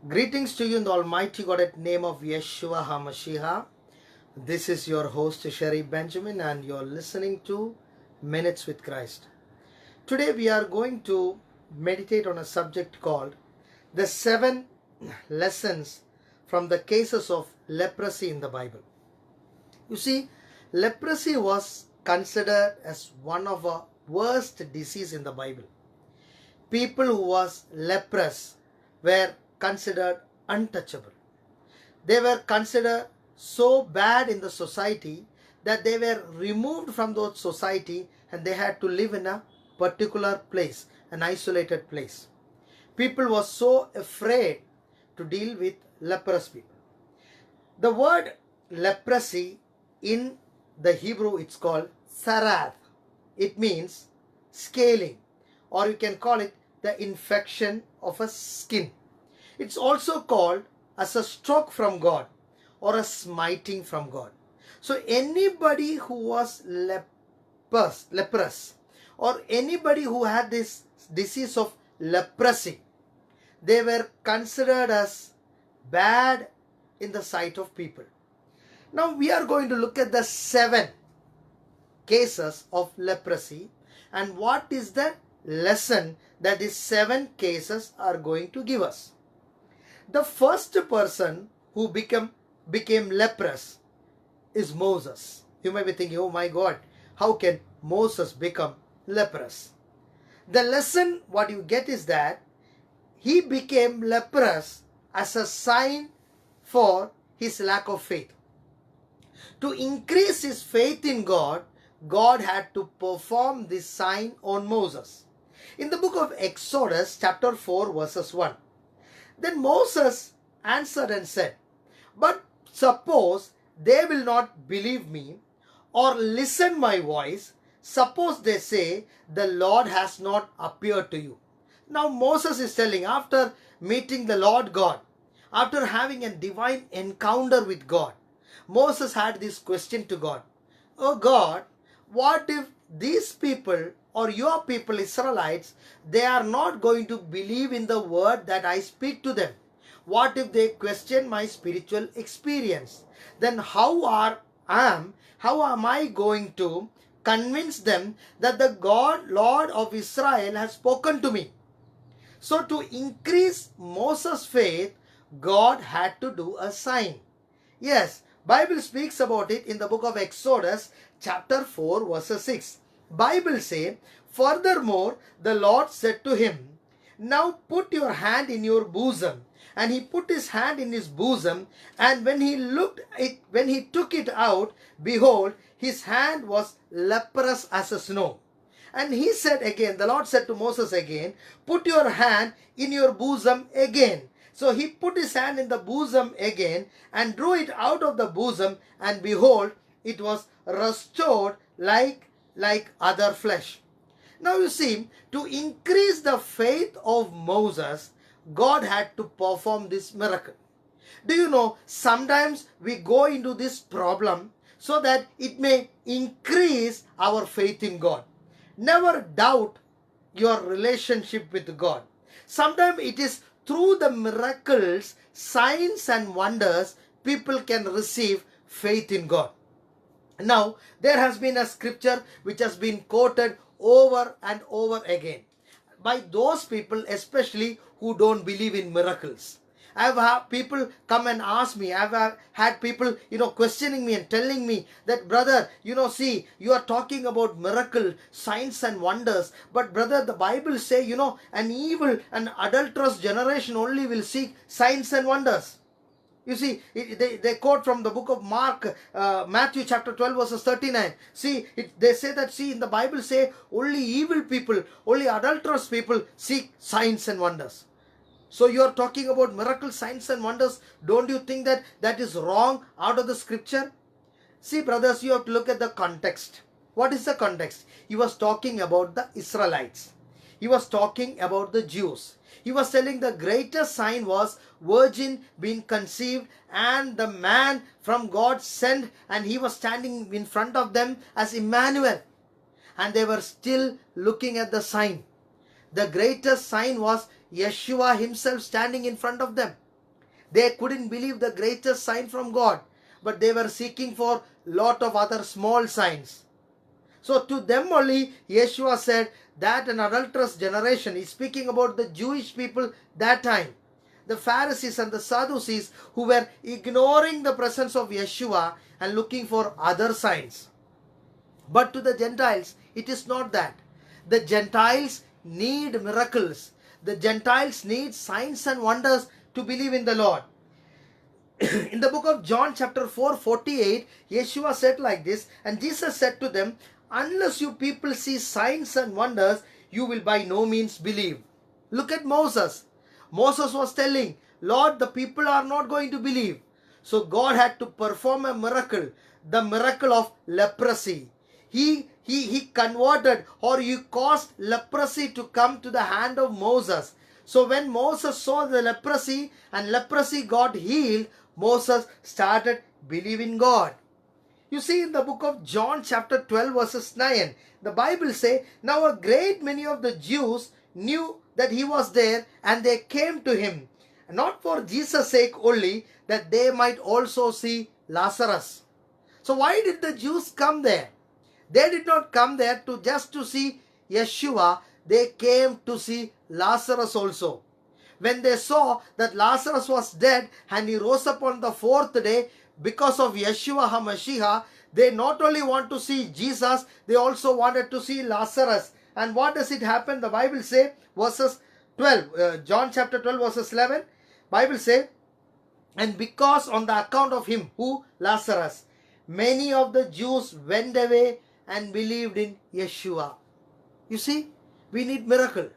Greetings to you in the Almighty God at name of Yeshua HaMashiach. This is your host Sherry Benjamin and you're listening to Minutes with Christ. Today we are going to meditate on a subject called the 7 lessons from the cases of leprosy in the Bible. You see, leprosy was considered as one of the worst disease in the Bible. People who was leprous were considered untouchable. They were considered so bad in the society that they were removed from the society and they had to live in a particular place, an isolated place. People were so afraid to deal with leprous people. The word leprosy in the Hebrew, it's called sarath. It means scaling, or you can call it the infection of a skin. It's also called as a stroke from God or a smiting from God. So anybody who was leprous or anybody who had this disease of leprosy, they were considered as bad in the sight of people. Now we are going to look at the 7 cases of leprosy and what is the lesson that these 7 cases are going to give us. The first person who became leprous is Moses. You may be thinking, oh my God, how can Moses become leprous? The lesson what you get is that he became leprous as a sign for his lack of faith. To increase his faith in God, God had to perform this sign on Moses. In the book of Exodus chapter 4 verses 1, then Moses answered and said, but suppose they will not believe me or listen my voice. Suppose they say, the Lord has not appeared to you. Now Moses is telling, after meeting the Lord God, after having a divine encounter with God, Moses had this question to God. Oh God, what if these people or your people Israelites, they are not going to believe in the word that I speak to them? What if they question my spiritual experience? Then how am I going to convince them that the God, Lord of Israel has spoken to me? So to increase Moses' faith, God had to do a sign. Yes, Bible speaks about it in the book of Exodus chapter 4 verse 6. Bible say, furthermore the Lord said to him, now put your hand in your bosom. And he put his hand in his bosom, and when he took it out, behold, his hand was leprous as a snow. And he said again, the Lord said to Moses again, put your hand in your bosom again. So he put his hand in the bosom again and drew it out of the bosom, and behold, it was restored like other flesh. Now you see, to increase the faith of Moses, God had to perform this miracle. Do you know, sometimes we go into this problem so that it may increase our faith in God. Never doubt your relationship with God. Sometimes it is through the miracles, signs and wonders, people can receive faith in God. Now, there has been a scripture which has been quoted over and over again by those people especially who don't believe in miracles. I've had people come and ask me, I've had people, questioning me and telling me that, brother, see, you are talking about miracle, signs and wonders. But brother, the Bible say, an evil and adulterous generation only will seek signs and wonders. You see, they quote from the book of Matthew chapter 12 verses 39. See, they say that, in the Bible say, only evil people, only adulterous people seek signs and wonders. So you are talking about miracle, signs and wonders. Don't you think that is wrong out of the scripture? See, brothers, you have to look at the context. What is the context? He was talking about the Israelites. He was talking about the Jews. He was telling the greatest sign was virgin being conceived and the man from God sent, and he was standing in front of them as Emmanuel. And they were still looking at the sign. The greatest sign was Yeshua himself standing in front of them. They couldn't believe the greatest sign from God, but they were seeking for lot of other small signs. So to them only, Yeshua said that an adulterous generation is speaking about the Jewish people that time. The Pharisees and the Sadducees who were ignoring the presence of Yeshua and looking for other signs. But to the Gentiles, it is not that. The Gentiles need miracles. The Gentiles need signs and wonders to believe in the Lord. In the book of John chapter 4:48, Yeshua said like this, and Jesus said to them, unless you people see signs and wonders, you will by no means believe. Look at Moses. Moses was telling, Lord, the people are not going to believe. So God had to perform a miracle, the miracle of leprosy. He converted, or he caused leprosy to come to the hand of Moses. So when Moses saw the leprosy and leprosy got healed, Moses started believing God. You see, in the book of John chapter 12 verses 9, the Bible says, now a great many of the Jews knew that he was there, and they came to him, not for Jesus' sake only, that they might also see Lazarus. So why did the Jews come there? They did not come there just to see Yeshua. They came to see Lazarus also. When they saw that Lazarus was dead and he rose up on the fourth day because of Yeshua HaMashiach, they not only want to see Jesus, they also wanted to see Lazarus. And what does it happen? The Bible say, verses 12, John chapter 12 verses 11, Bible say, and because on the account of him, who? Lazarus, many of the Jews went away and believed in Yeshua. You see, we need miracle.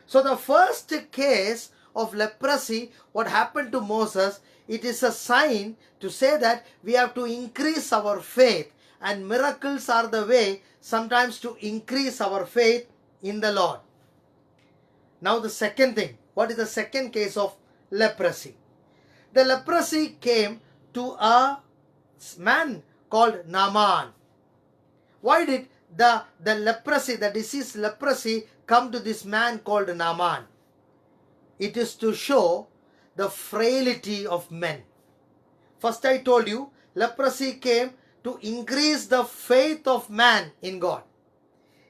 So the first case of leprosy, what happened to Moses, it is a sign to say that we have to increase our faith, and miracles are the way sometimes to increase our faith in the Lord. Now the second thing, what is the second case of leprosy? The leprosy came to a man called Naaman. Why did the leprosy, the disease leprosy, come to this man called Naaman? It is to show the frailty of men. First I told you, leprosy came to increase the faith of man in God.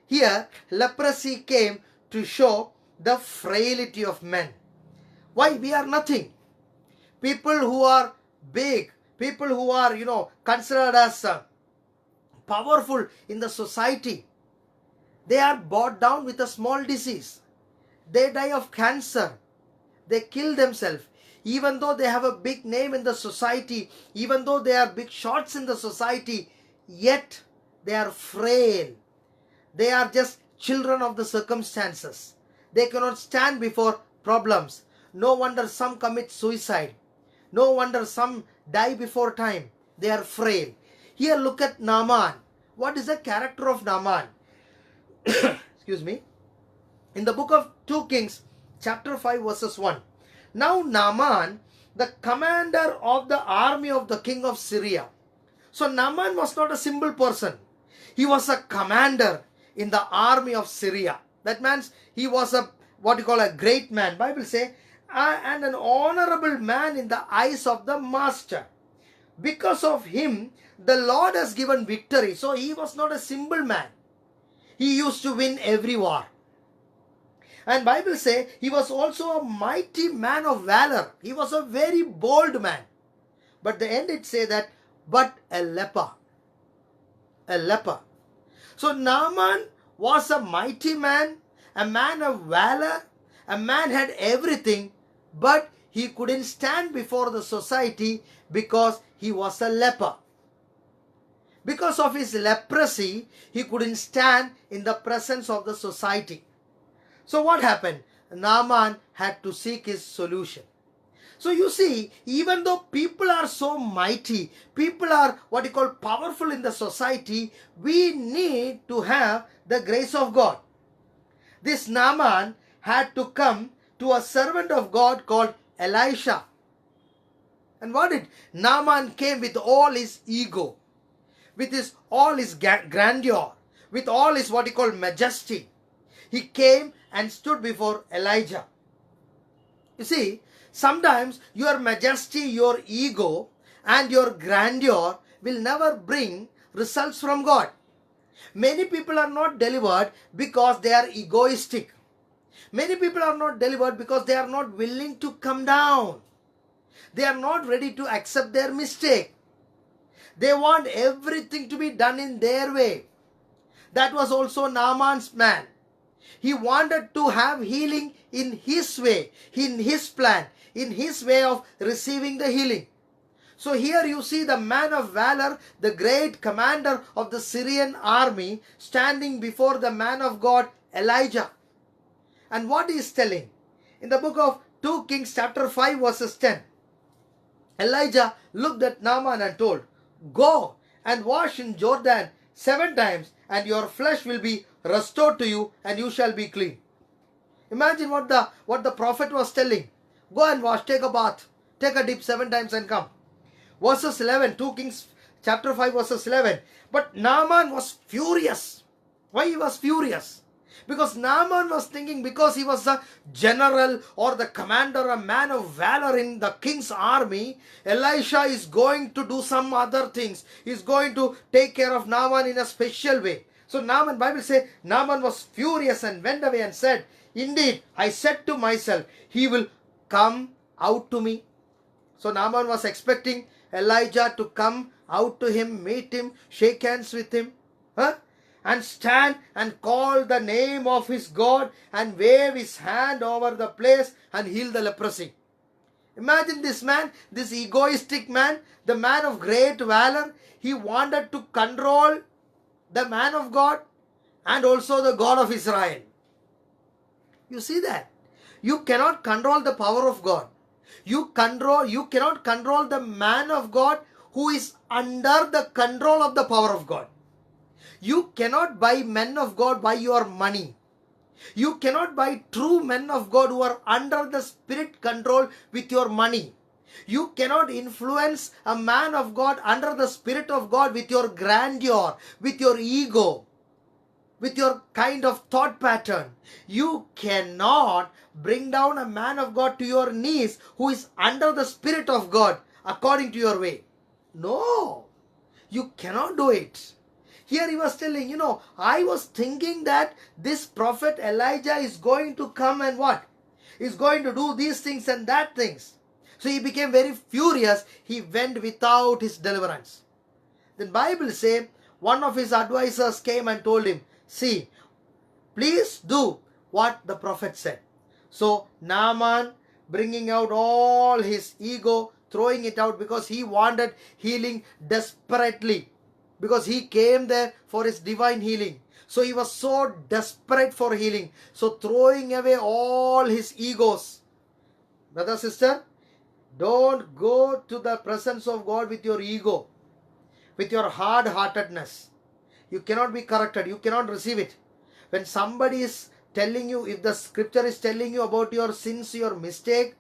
Here, leprosy came to show the frailty of men. Why? We are nothing. People who are big, people who are, considered as powerful in the society, they are brought down with a small disease. They die of cancer. They kill themselves. Even though they have a big name in the society, even though they are big shots in the society, yet they are frail. They are just children of the circumstances. They cannot stand before problems. No wonder some commit suicide. No wonder some die before time. They are frail. Here look at Naaman. What is the character of Naaman? Excuse me. In the book of 2 Kings, chapter 5 verses 1. Now Naaman, the commander of the army of the king of Syria. So Naaman was not a simple person. He was a commander in the army of Syria. That means he was a great man. Bible say, and an honorable man in the eyes of the master. Because of him, the Lord has given victory. So he was not a simple man. He used to win every war. And Bible say he was also a mighty man of valor. He was a very bold man. But the end it say that, but a leper. A leper. So Naaman was a mighty man, a man of valor, a man had everything, but he couldn't stand before the society because he was a leper. Because of his leprosy, he couldn't stand in the presence of the society. So what happened? Naaman had to seek his solution. So you see, even though people are so mighty, people are powerful in the society, we need to have the grace of God. This Naaman had to come to a servant of God called Elisha. And what did? Naaman came with all his ego, with all his grandeur, with all his majesty. He came and stood before Elijah. You see, Sometimes your majesty, your ego, and your grandeur will never bring results from God. Many people are not delivered because they are egoistic. Many people are not delivered because they are not willing to come down. They are not ready to accept their mistake. They want everything to be done in their way. That was also Naaman's man. He wanted to have healing in his way, in his plan, in his way of receiving the healing. So here you see the man of valor, the great commander of the Syrian army, standing before the man of God, Elijah. And what he is telling? In the book of 2 Kings chapter 5 verses 10. Elijah looked at Naaman and told, "Go and wash in Jordan 7 times, and your flesh will be restored to you, and you shall be clean." Imagine what the prophet was telling. Go and wash, take a bath, take a dip 7 times and come. Verses 11, 2 Kings chapter 5 verses 11. But Naaman was furious. Why he was furious? Because Naaman was thinking, because he was the general or the commander, a man of valor in the king's army, Elisha is going to do some other things. He is going to take care of Naaman in a special way. So Naaman, Bible says, Naaman was furious and went away and said, "Indeed, I said to myself, he will come out to me." So Naaman was expecting Elijah to come out to him, meet him, shake hands with him, and stand and call the name of his God and wave his hand over the place and heal the leprosy. Imagine this man, this egoistic man, the man of great valor. He wanted to control the man of God and also the God of Israel. You see that? You cannot control the power of God. You cannot control the man of God who is under the control of the power of God. You cannot buy men of God by your money. You cannot buy true men of God who are under the spirit control with your money. You cannot influence a man of God under the spirit of God with your grandeur, with your ego, with your kind of thought pattern. You cannot bring down a man of God to your knees who is under the spirit of God according to your way. No, you cannot do it. Here he was telling, I was thinking that this prophet Elijah is going to come and what? He's going to do these things and that things. So he became very furious. He went without his deliverance. Then Bible say, one of his advisors came and told him, "See, please do what the prophet said." So Naaman, bringing out all his ego, throwing it out because he wanted healing desperately. Because he came there for his divine healing. So he was so desperate for healing. So throwing away all his egos. Brother, sister, don't go to the presence of God with your ego, with your hard-heartedness. You cannot be corrected. You cannot receive it. When somebody is telling you, if the scripture is telling you about your sins, your mistake,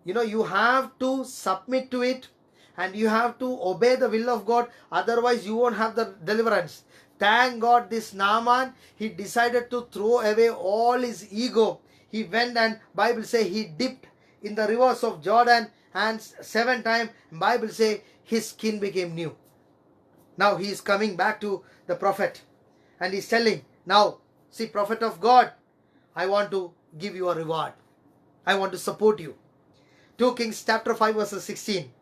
you have to submit to it and you have to obey the will of God. Otherwise, you won't have the deliverance. Thank God this Naaman, he decided to throw away all his ego. He went and Bible say he dipped in the rivers of Jordan and 7 times. Bible say his skin became new. Now he is coming back to the prophet and he's telling, "Now, see, prophet of God, I want to give you a reward. I want to support you." 2 Kings chapter 5 verse 16.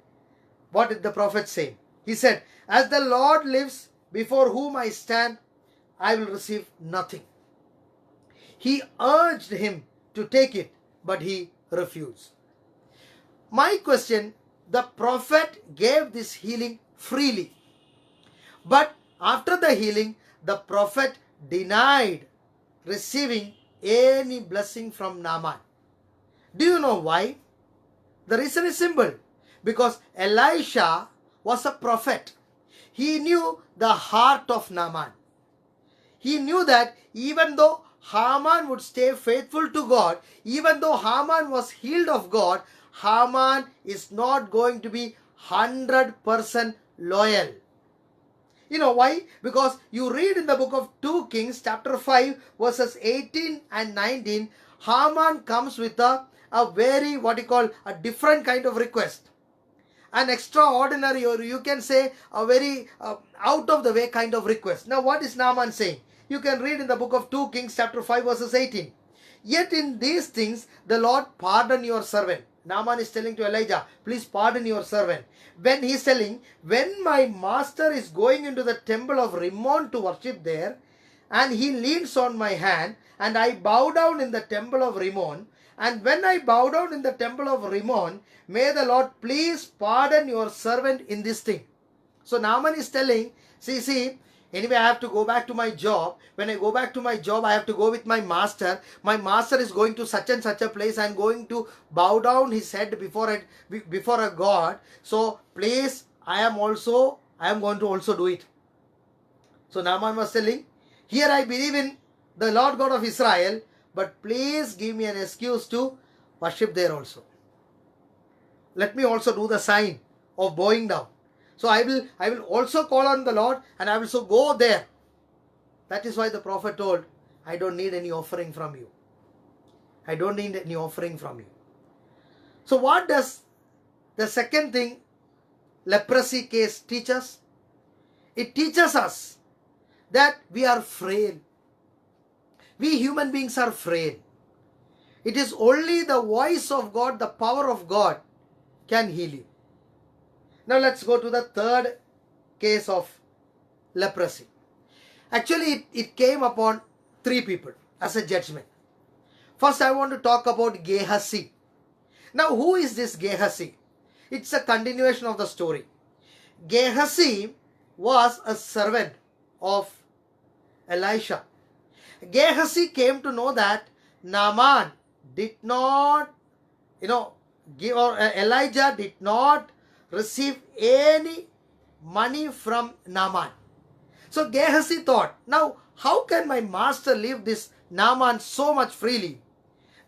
What did the prophet say? He said, "As the Lord lives before whom I stand, I will receive nothing." He urged him to take it, but he refused. My question, the prophet gave this healing freely. But after the healing, the prophet denied receiving any blessing from Naaman. Do you know why? The reason is simple. Because Elisha was a prophet. He knew the heart of Naaman. He knew that even though Haman would stay faithful to God, even though Haman was healed of God, Haman is not going to be 100% loyal. You know why? Because you read in the book of 2 Kings chapter 5 verses 18 and 19, Haman comes with a a very, what you call, a different kind of request. An extraordinary, or you can say a very out of the way kind of request. Now what is Naaman saying? You can read in the book of 2 Kings chapter 5 verses 18. Yet in these things the Lord pardon your servant. Naaman is telling to Elijah, please pardon your servant. When he is telling, when my master is going into the temple of Rimmon to worship there, and he leans on my hand, and I bow down in the temple of Rimmon, and when I bow down in the temple of Rimmon, may the Lord please pardon your servant in this thing. So Naaman is telling, see, anyway I have to go back to my job. When I go back to my job, I have to go with my master. My master is going to such and such a place. I am going to bow down his head before a God. So please, I am going to also do it. So Naaman was telling, here I believe in the Lord God of Israel, but please give me an excuse to worship there also. Let me also do the sign of bowing down. So I will also call on the Lord, and I will also go there. That is why the prophet told, I don't need any offering from you. I don't need any offering from you. So what does the second thing, leprosy case, teach us? It teaches us that we are frail. We human beings are frail. It is only the voice of God, the power of God can heal you. Now let's go to the third case of leprosy. Actually, it came upon three people as a judgment. First, I want to talk about Gehazi. Now, who is this Gehazi? It's a continuation of the story. Gehazi was a servant of Elisha. Gehazi came to know that Naaman did not, Elijah did not receive any money from Naaman. So Gehazi thought, now how can my master leave this Naaman so much freely?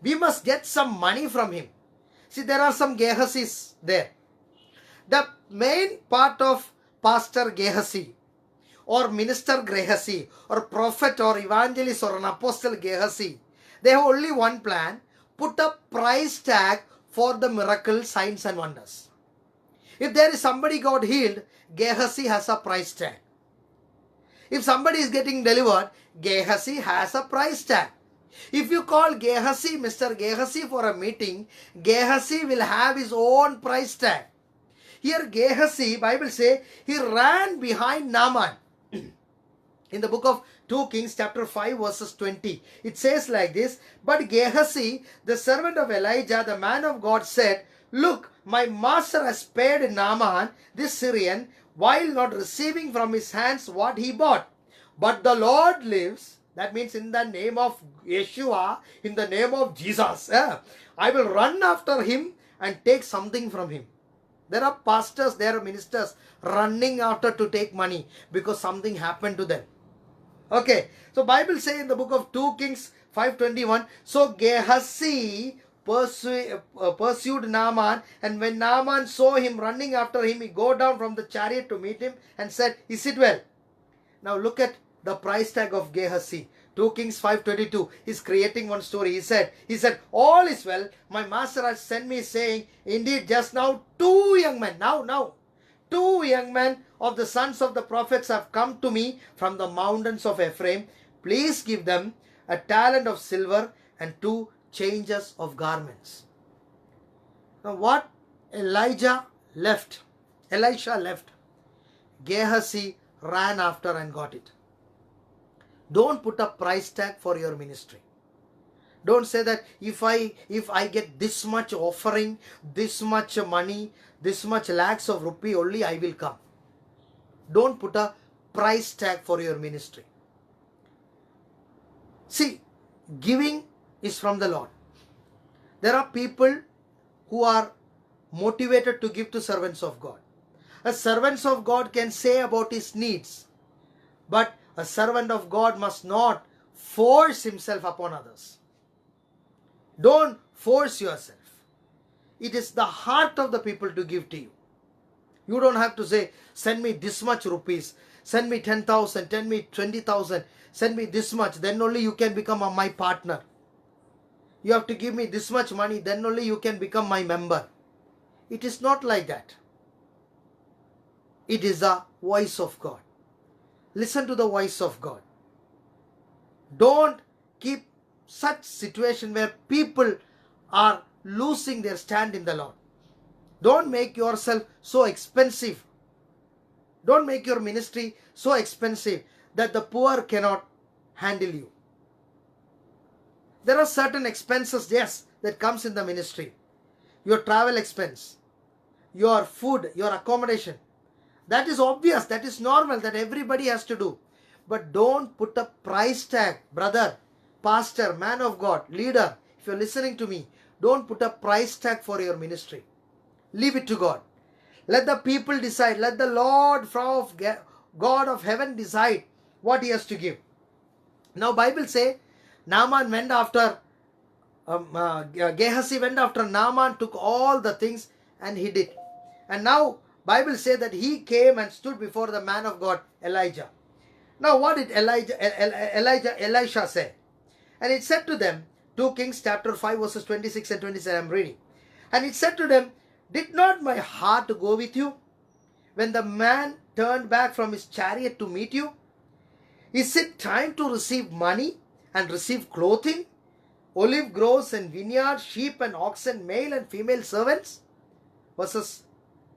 We must get some money from him. See, there are some Gehazis there. The main part of Pastor Gehazi, or Minister Gehazi, or prophet or evangelist or an apostle Gehazi, they have only one plan: put a price tag for the miracle, signs and wonders. If there is somebody got healed, Gehazi has a price tag. If somebody is getting delivered, Gehazi has a price tag. If you call Gehazi, Mr. Gehazi, for a meeting, Gehazi will have his own price tag. Here Gehazi, Bible say, he ran behind Naaman. In the book of 2 Kings chapter 5 verses 20, it says like this, but Gehazi, the servant of Elijah, the man of God, said, look, my master has paid Naaman, this Syrian, while not receiving from his hands what he bought. But the Lord lives, that means in the name of Yeshua, in the name of Jesus, I will run after him and take something from him. There are pastors, there are ministers running after to take money because something happened to them. Okay, so Bible say in the book of 2 Kings 5:21, so Gehazi pursued Naaman, and when Naaman saw him running after him, he go down from the chariot to meet him and said, is it well? Now look at the price tag of Gehazi. 2 Kings 5:22, he's creating one story. He said, all is well. My master has sent me saying, indeed just now two young men of the sons of the prophets have come to me from the mountains of Ephraim. Please give them a talent of silver and 2 changes of garments. Now what Elisha left, Gehazi ran after and got it. Don't put a price tag for your ministry. Don't say that if I get this much offering, this much money, this much lakhs of rupee, only I will come. Don't put a price tag for your ministry. See, giving is from the Lord. There are people who are motivated to give to servants of God. A servant of God can say about his needs, but a servant of God must not force himself upon others. Don't force yourself. It is the heart of the people to give to you. You don't have to say, send me this much rupees, send me 10,000, send me 20,000, send me this much, then only you can become my partner. You have to give me this much money, then only you can become my member. It is not like that. It is the voice of God. Listen to the voice of God. Don't keep such situation where people are losing their stand in the Lord. Don't make yourself so expensive. Don't make your ministry so expensive that the poor cannot handle you. There are certain expenses, yes, that comes in the ministry. Your travel expense, your food, your accommodation. That is obvious, that is normal, that everybody has to do. But don't put a price tag, brother, pastor, man of God, leader. If you're listening to me, don't put a price tag for your ministry. Leave it to God. Let the people decide. Let the Lord of God of heaven decide what he has to give. Now Bible say, Naaman went after, Gehazi went after Naaman, took all the things and hid it. And now Bible say that he came and stood before the man of God, Elijah. Now what did Elisha say? And it said to them, 2 Kings chapter 5 verses 26 and 27, I'm reading. And it said to them, did not my heart go with you when the man turned back from his chariot to meet you? Is it time to receive money and receive clothing, olive groves and vineyards, sheep and oxen, male and female servants? Verses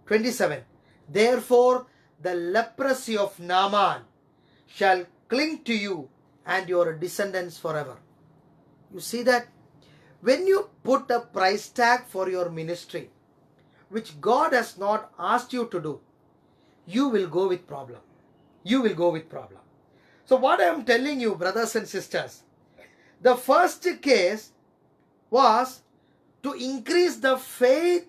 27. Therefore the leprosy of Naaman shall cling to you and your descendants forever. You see that? When you put a price tag for your ministry, which God has not asked you to do, you will go with problem. You will go with problem. So what I am telling you, brothers and sisters, the first case was to increase the faith,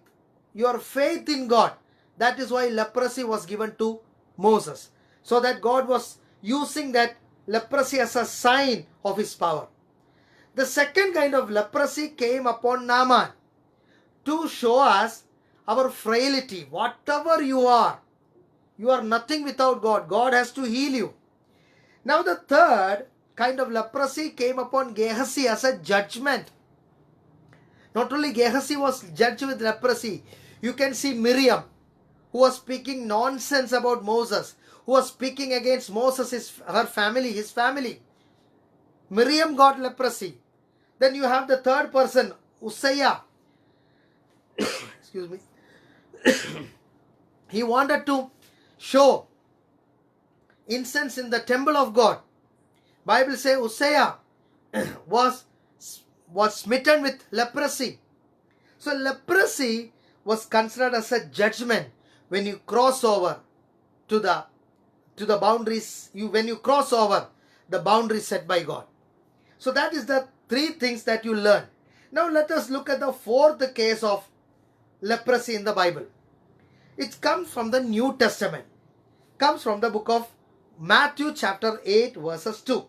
your faith in God. That is why leprosy was given to Moses. So that God was using that leprosy as a sign of his power. The second kind of leprosy came upon Naaman to show us our frailty. Whatever you are nothing without God. God has to heal you. Now the third kind of leprosy came upon Gehazi as a judgment. Not only Gehazi was judged with leprosy. You can see Miriam, who was speaking nonsense about Moses, who was speaking against Moses, her family, his family. Miriam got leprosy. Then you have the third person, Uzziah. Excuse me. He wanted to show incense in the temple of God. Bible says Uzziah was smitten with leprosy. So leprosy was considered as a judgment when you cross over to the boundaries. When you cross over the boundaries set by God. So that is the three things that you learn. Now let us look at the fourth case of leprosy in the Bible. It comes from the New Testament. Comes from the book of Matthew chapter 8 verses 2.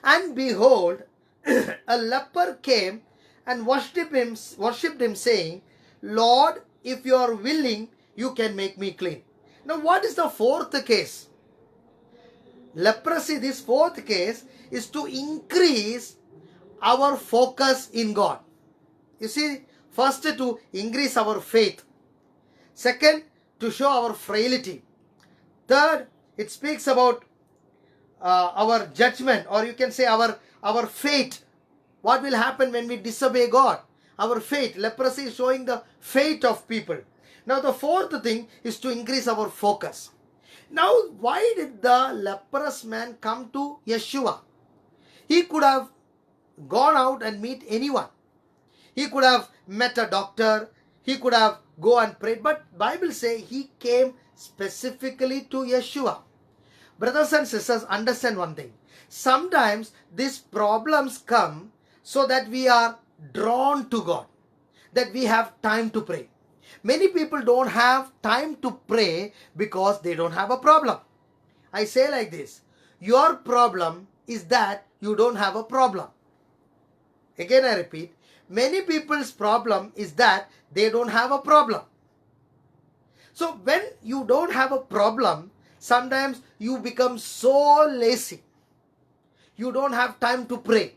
And behold, a leper came and worshipped him saying, Lord, if you are willing, you can make me clean. Now what is the fourth case? Leprosy, this fourth case, is to increase our focus in God. You see, first to increase our faith. Second, to show our frailty. Third, it speaks about our judgment, or you can say our fate. What will happen when we disobey God? Our fate. Leprosy is showing the fate of people. Now the fourth thing is to increase our focus. Now why did the leprous man come to Yeshua? He could have gone out and meet anyone. He could have met a doctor. He could have go and prayed. But Bible say he came specifically to Yeshua. Brothers and sisters, understand one thing. Sometimes these problems come so that we are drawn to God. That we have time to pray. Many people don't have time to pray because they don't have a problem. I say like this. Your problem is that you don't have a problem. Again I repeat. Many people's problem is that they don't have a problem. So when you don't have a problem, sometimes you become so lazy. You don't have time to pray.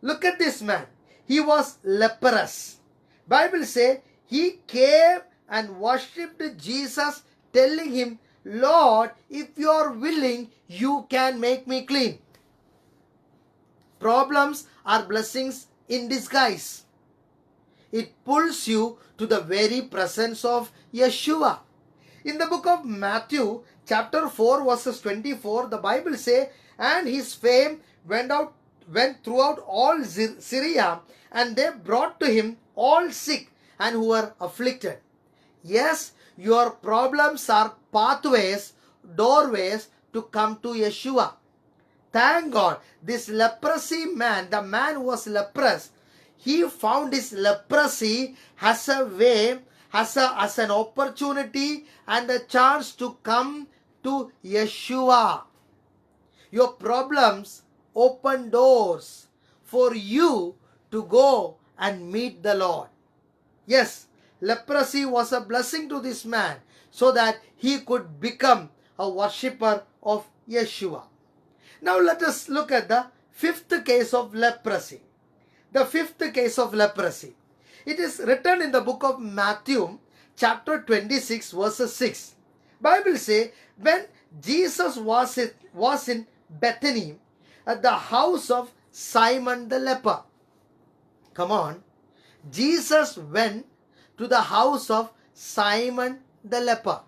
Look at this man. He was leprous. Bible say he came and worshipped Jesus, telling him, Lord, if you are willing, you can make me clean. Problems are blessings in disguise. It pulls you to the very presence of Yeshua. In the book of Matthew, chapter 4, verses 24, the Bible says, and his fame went throughout all Syria, and they brought to him all sick and who were afflicted. Yes, your problems are pathways, doorways to come to Yeshua. Thank God, this leprosy man, the man who was leprous, he found his leprosy as a way, as an opportunity and a chance to come to Yeshua. Your problems open doors for you to go and meet the Lord. Yes, leprosy was a blessing to this man so that he could become a worshipper of Yeshua. Now let us look at the fifth case of leprosy. The fifth case of leprosy. It is written in the book of Matthew, chapter 26, verses 6. Bible says, when Jesus was in Bethany, at the house of Simon the leper. Come on. Jesus went to the house of Simon the leper.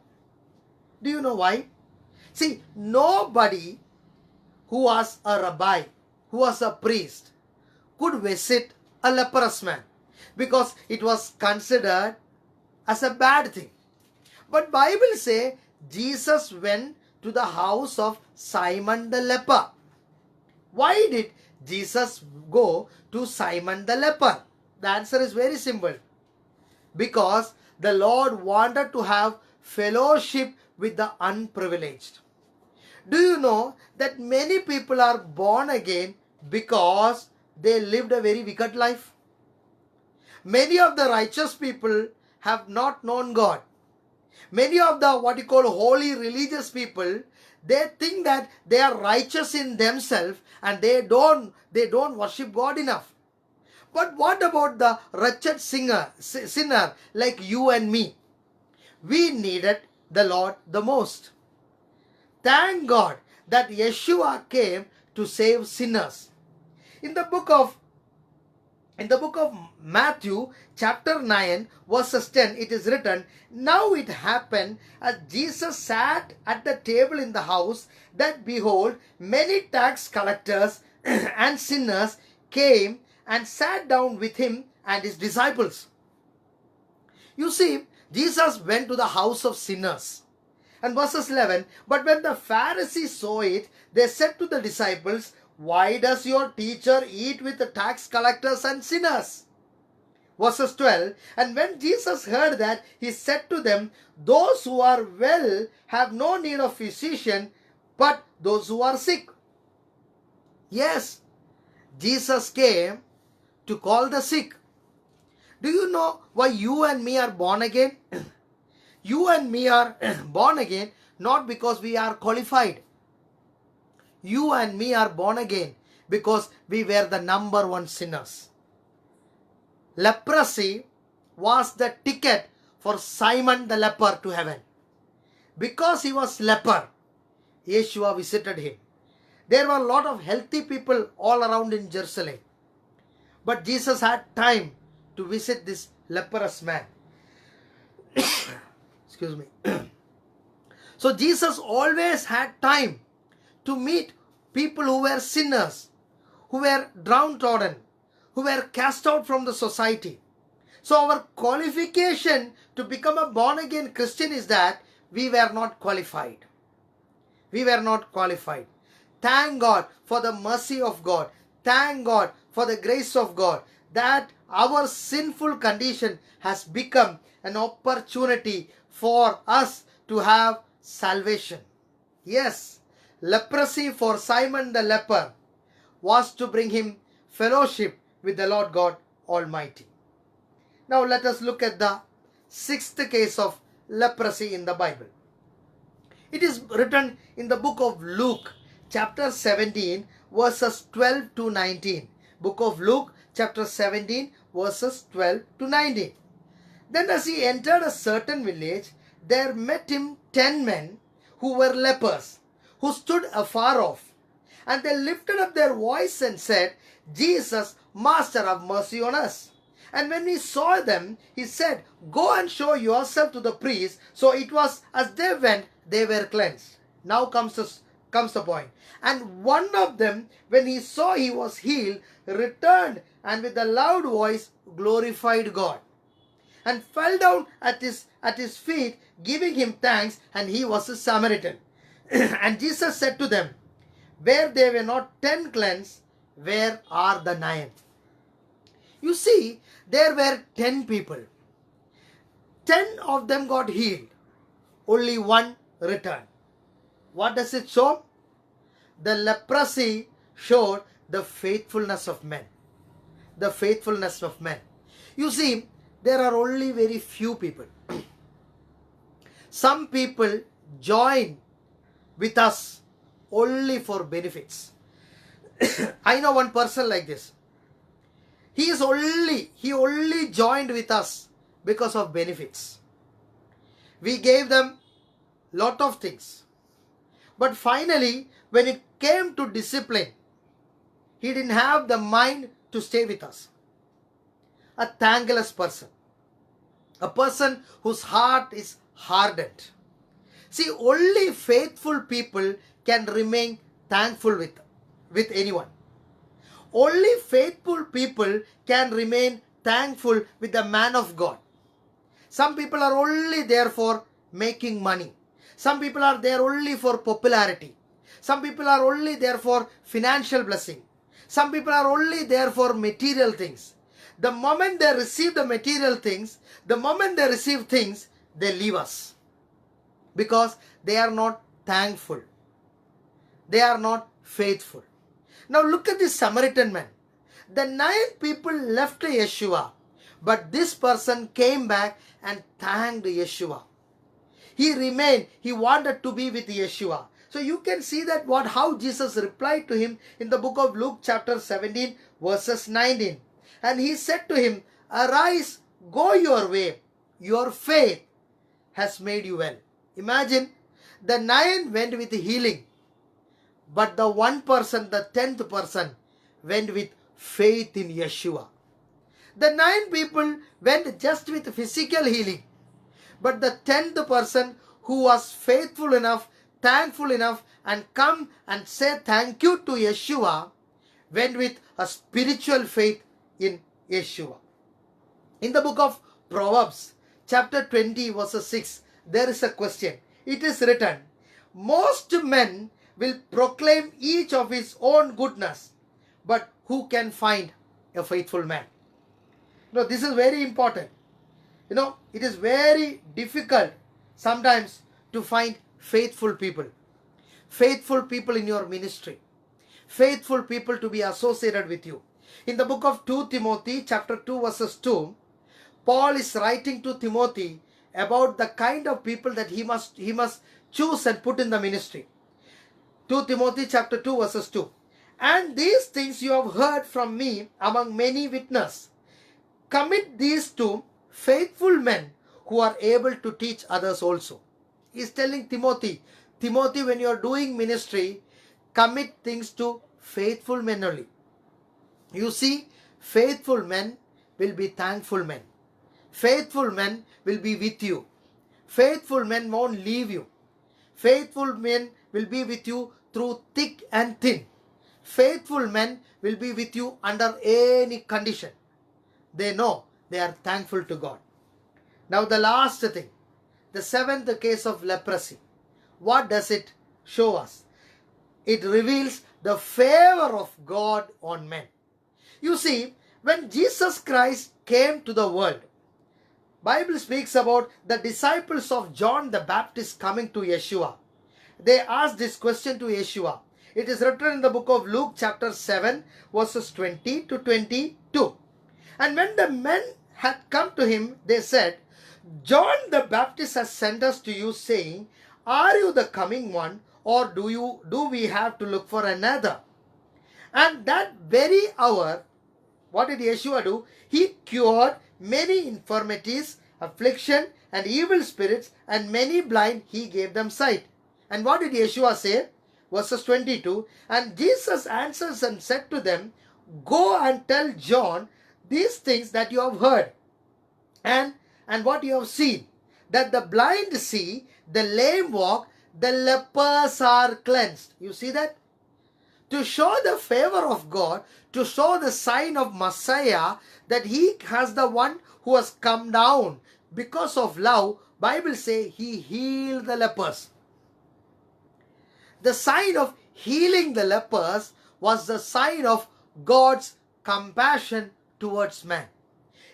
Do you know why? See, nobody who was a rabbi, who was a priest, could visit a leprous man because it was considered as a bad thing. But Bible say Jesus went to the house of Simon the leper. Why did Jesus go to Simon the leper? The answer is very simple. Because the Lord wanted to have fellowship with the unprivileged. Do you know that many people are born again because they lived a very wicked life? Many of the righteous people have not known God. Many of the what you call holy religious people, they think that they are righteous in themselves and they don't worship God enough. But what about the wretched sinner like you and me? We needed the Lord the most. Thank God that Yeshua came to save sinners. In the book of Matthew, chapter 9, verses 10, it is written, now it happened as Jesus sat at the table in the house, that behold, many tax collectors and sinners came and sat down with him and his disciples. You see, Jesus went to the house of sinners. And verses 11, but when the Pharisees saw it, they said to the disciples, why does your teacher eat with the tax collectors and sinners? Verses 12, and when Jesus heard that, he said to them, those who are well have no need of physician, but those who are sick. Yes, Jesus came to call the sick. Do you know why you and me are born again? You and me are born again not because we are qualified. You and me are born again because we were the number one sinners. Leprosy was the ticket for Simon the leper to heaven. Because he was leper, Yeshua visited him. There were a lot of healthy people all around in Jerusalem. But Jesus had time to visit this leprous man. Excuse me. So Jesus always had time to meet people who were sinners, who were downtrodden, who were cast out from the society. So our qualification to become a born-again Christian is that we were not qualified. We were not qualified. Thank God for the mercy of God. Thank God for the grace of God that our sinful condition has become an opportunity for us to have salvation. Yes, leprosy for Simon the leper was to bring him fellowship with the Lord God Almighty. Now let us look at the sixth case of leprosy in the Bible. It is written in the book of Luke, chapter 17, verses 12 to 19. Book of Luke chapter 17 verses 12 to 19. Then as he entered a certain village, there met him 10 men who were lepers, who stood afar off. And they lifted up their voice and said, Jesus, Master, have mercy on us. And when he saw them, he said, Go and show yourself to the priest. So it was as they went, they were cleansed. Now comes the point. And one of them, when he saw he was healed, returned and with a loud voice glorified God, and fell down at his feet, giving him thanks, and he was a Samaritan. And Jesus said to them, Where there were not 10 cleansed, where are the 9? You see, there were 10 people. 10 of them got healed. Only one returned. What does it show? The leprosy showed the faithfulness of men. The faithfulness of men. You see, there are only very few people. Some people join with us only for benefits. I know one person like this. He only joined with us because of benefits. We gave them lot of things. But finally, when it came to discipline, he didn't have the mind to stay with us. A thankless person. A person whose heart is hardened. See, only faithful people can remain thankful with anyone. Only faithful people can remain thankful with the man of God. Some people are only there for making money. Some people are there only for popularity. Some people are only there for financial blessing. Some people are only there for material things. The moment they receive the material things, the moment they receive things, they leave us. Because they are not thankful. They are not faithful. Now look at this Samaritan man. The 9 people left Yeshua, but this person came back and thanked Yeshua. He remained. He wanted to be with Yeshua. So you can see that how Jesus replied to him in the book of Luke chapter 17 verses 19. And he said to him, Arise, go your way. Your faith has made you well. Imagine, the 9 went with healing. But the one person, the 10th person, went with faith in Yeshua. The 9 people went just with physical healing. But the 10th person who was faithful enough, thankful enough, and come and say thank you to Yeshua, went with a spiritual faith in Yeshua. In the book of Proverbs, chapter 20, verse 6, there is a question. It is written, Most men will proclaim each of his own goodness, but who can find a faithful man? This is very important. It is very difficult sometimes to find faithful people. Faithful people in your ministry. Faithful people to be associated with you. In the book of 2 Timothy chapter 2 verses 2, Paul is writing to Timothy about the kind of people that he must choose and put in the ministry. 2 Timothy chapter 2 verses 2. And these things you have heard from me among many witnesses. Commit these to faithful men who are able to teach others also. He is telling Timothy, when you are doing ministry, commit things to faithful men only. You see, faithful men will be thankful men. Faithful men will be with you. Faithful men won't leave you. Faithful men will be with you through thick and thin. Faithful men will be with you under any condition. They know they are thankful to God. Now the last thing, the 7th case of leprosy. What does it show us? It reveals the favor of God on men. You see, when Jesus Christ came to the world, Bible speaks about the disciples of John the Baptist coming to Yeshua. They asked this question to Yeshua. It is written in the book of Luke chapter 7 verses 20 to 22. And when the men had come to him, they said, John the Baptist has sent us to you, saying, Are you the coming one, or do we have to look for another? And that very hour, what did Yeshua do? He cured many infirmities, affliction, and evil spirits, and many blind he gave them sight. And what did Yeshua say? Verses 22, and Jesus answers and said to them, go and tell John these things that you have heard, and what you have seen, that the blind see, the lame walk, the lepers are cleansed. You see that? To show the favor of God, to show the sign of Messiah, that he has the one who has come down because of love, Bible say he healed the lepers. The sign of healing the lepers was the sign of God's compassion towards man.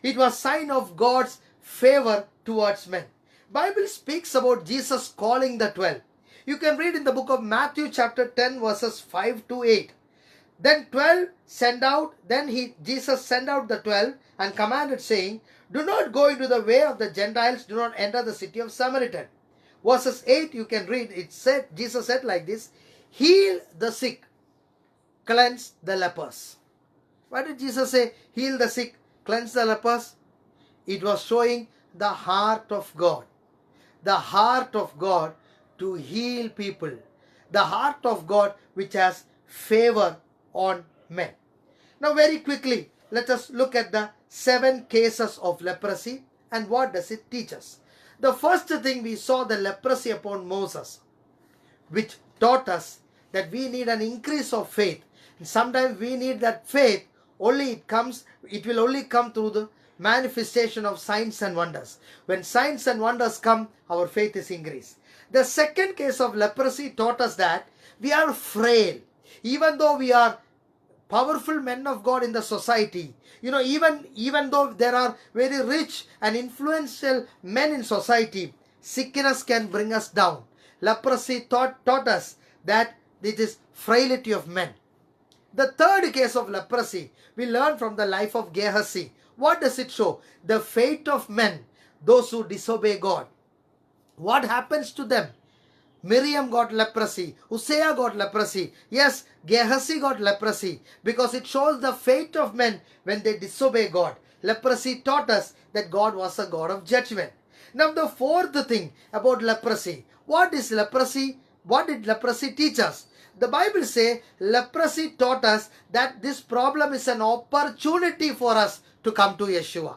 It was sign of God's favor towards men. Bible speaks about Jesus calling the 12. You can read in the book of Matthew chapter 10 verses 5 to 8. Then Jesus sent out the 12 and commanded, saying, do not go into the way of the Gentiles, do not enter the city of Samaritan. Verses 8 you can read, it said, Jesus said like this, heal the sick, cleanse the lepers. Why did Jesus say, heal the sick, cleanse the lepers? It was showing the heart of God. The heart of God to heal people. The heart of God which has favor on men. Now very quickly, let us look at the 7 cases of leprosy and what does it teach us. The first thing, we saw the leprosy upon Moses, which taught us that we need an increase of faith. And sometimes we need that faith, it will only come through the manifestation of signs and wonders. When signs and wonders come, our faith is increased. The second case of leprosy taught us that we are frail. Even though we are powerful men of God in the society, even though there are very rich and influential men in society, sickness can bring us down. Leprosy taught us that it is frailty of men. The third case of leprosy, we learn from the life of Gehazi. What does it show? The fate of men, those who disobey God. What happens to them? Miriam got leprosy. Hosea got leprosy. Yes, Gehazi got leprosy, because it shows the fate of men when they disobey God. Leprosy taught us that God was a God of judgment. Now the fourth thing about leprosy. What is leprosy? What did leprosy teach us? The Bible says leprosy taught us that this problem is an opportunity for us to come to Yeshua.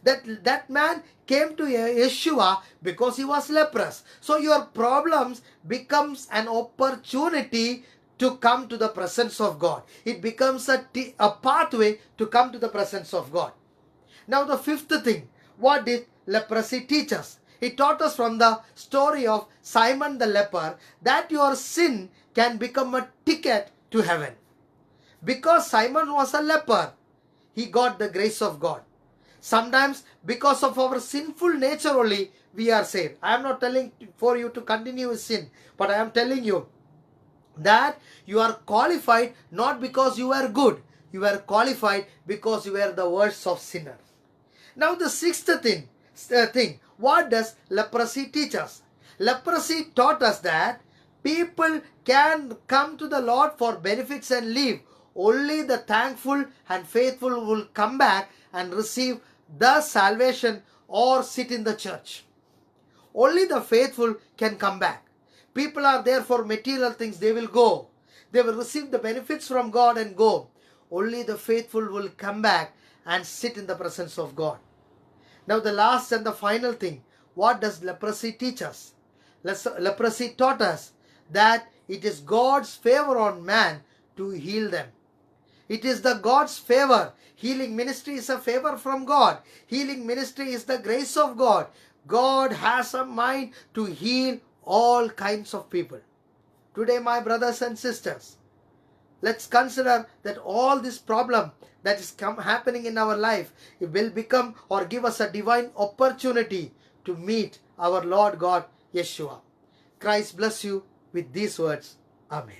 That man came to Yeshua because he was leprous. So your problems becomes an opportunity to come to the presence of God. It becomes a pathway to come to the presence of God. Now the fifth thing, what did leprosy teach us? It taught us from the story of Simon the leper that your sin can become a ticket to heaven. Because Simon was a leper, he got the grace of God. Sometimes because of our sinful nature only we are saved. I am not telling for you to continue with sin, but I am telling you that you are qualified not because you are good. You are qualified because you are the worst of sinners. Now the sixth thing, what does leprosy teach us? Leprosy taught us that people can come to the Lord for benefits and leave. Only the thankful and faithful will come back and receive the salvation or sit in the church. Only the faithful can come back. People are there for material things, they will go. They will receive the benefits from God and go. Only the faithful will come back and sit in the presence of God. Now the last and the final thing, what does leprosy teach us? Leprosy taught us that it is God's favor on man to heal them. It is the God's favor. Healing ministry is a favor from God. Healing ministry is the grace of God. God has a mind to heal all kinds of people. Today, my brothers and sisters, let's consider that all this problem that is happening in our life, it will become or give us a divine opportunity to meet our Lord God, Yeshua. Christ bless you with these words. Amen.